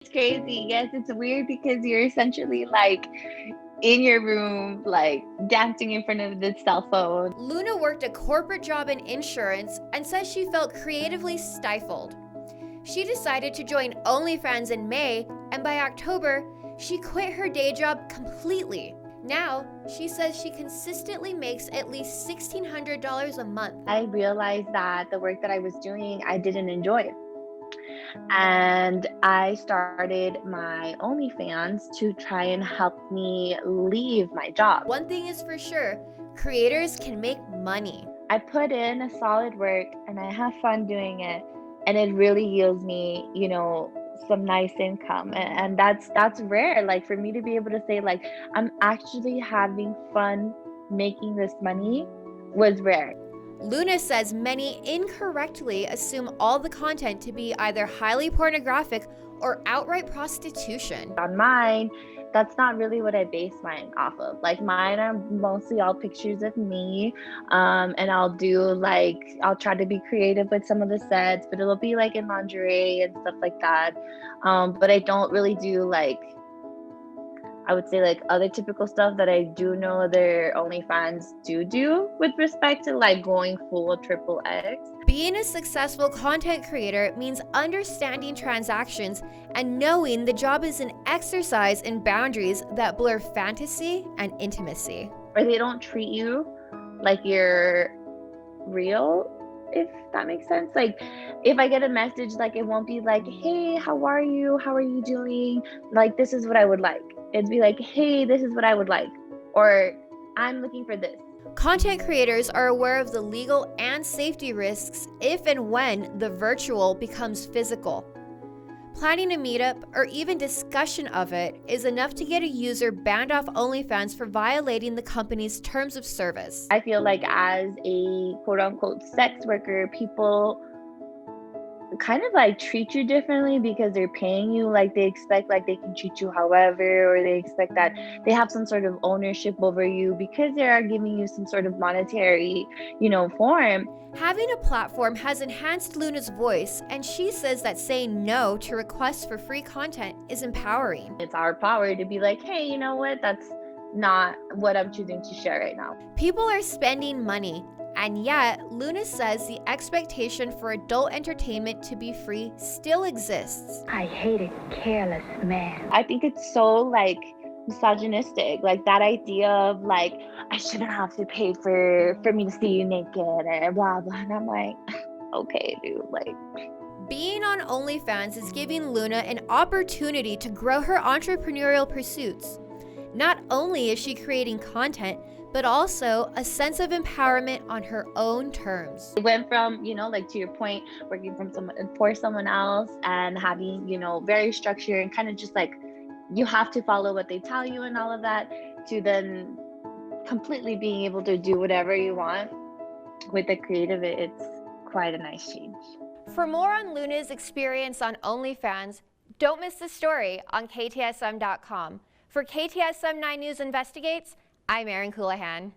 It's crazy. Yes, it's weird because you're essentially like in your room, like dancing in front of the cell phone. Luna worked a corporate job in insurance and says she felt creatively stifled. She decided to join OnlyFans in May, and by October, she quit her day job completely. Now, she says she consistently makes at least $1,600 a month. I realized that the work that I was doing, I didn't enjoy. And I started my OnlyFans to try and help me leave my job. One thing is for sure, creators can make money. I put in a solid work and I have fun doing it, and it really yields me, some nice income. And that's rare. Like for me to be able to say like I'm actually having fun making this money was rare. Luna says many incorrectly assume all the content to be either highly pornographic or outright prostitution. On mine, that's not really what I base mine off of. Like mine are mostly all pictures of me, and I'll try to be creative with some of the sets, but it'll be like in lingerie and stuff like that. But I don't really do like, I would say like other typical stuff that I do know other OnlyFans do with respect to like going full triple X. Being a successful content creator means understanding transactions and knowing the job is an exercise in boundaries that blur fantasy and intimacy. Or they don't treat you like you're real, if that makes sense. Like if I get a message, like it won't be like, hey, how are you doing, like this is what I would like. It'd be like, hey, this is what I would like, or I'm looking for this. Content creators are aware of the legal and safety risks if and when the virtual becomes physical. Planning a meetup or even discussion of it is enough to get a user banned off OnlyFans for violating the company's terms of service. I feel like as a quote unquote sex worker, people kind of like treat you differently because they're paying you. Like they expect like they can treat you however, or they expect that they have some sort of ownership over you because they are giving you some sort of monetary, form. Having a platform has enhanced Luna's voice, and she says that saying no to requests for free content is empowering. It's our power to be like, hey, you know what, that's not what I'm choosing to share right now. People are spending money, and yet Luna says the expectation for adult entertainment to be free still exists. I hate a careless man. I think it's so like misogynistic, like that idea of like I shouldn't have to pay for me to see you naked or blah blah, and I'm like, okay dude, like. Being on OnlyFans is giving Luna an opportunity to grow her entrepreneurial pursuits. Not only is she creating content, but also a sense of empowerment on her own terms. It went from, like to your point, working for someone else and having, very structured and kind of just like you have to follow what they tell you and all of that, to then completely being able to do whatever you want with the creative. It's quite a nice change. For more on Luna's experience on OnlyFans, don't miss the story on KTSM.com. For KTSM 9 News Investigates, I'm Erin Coulihan.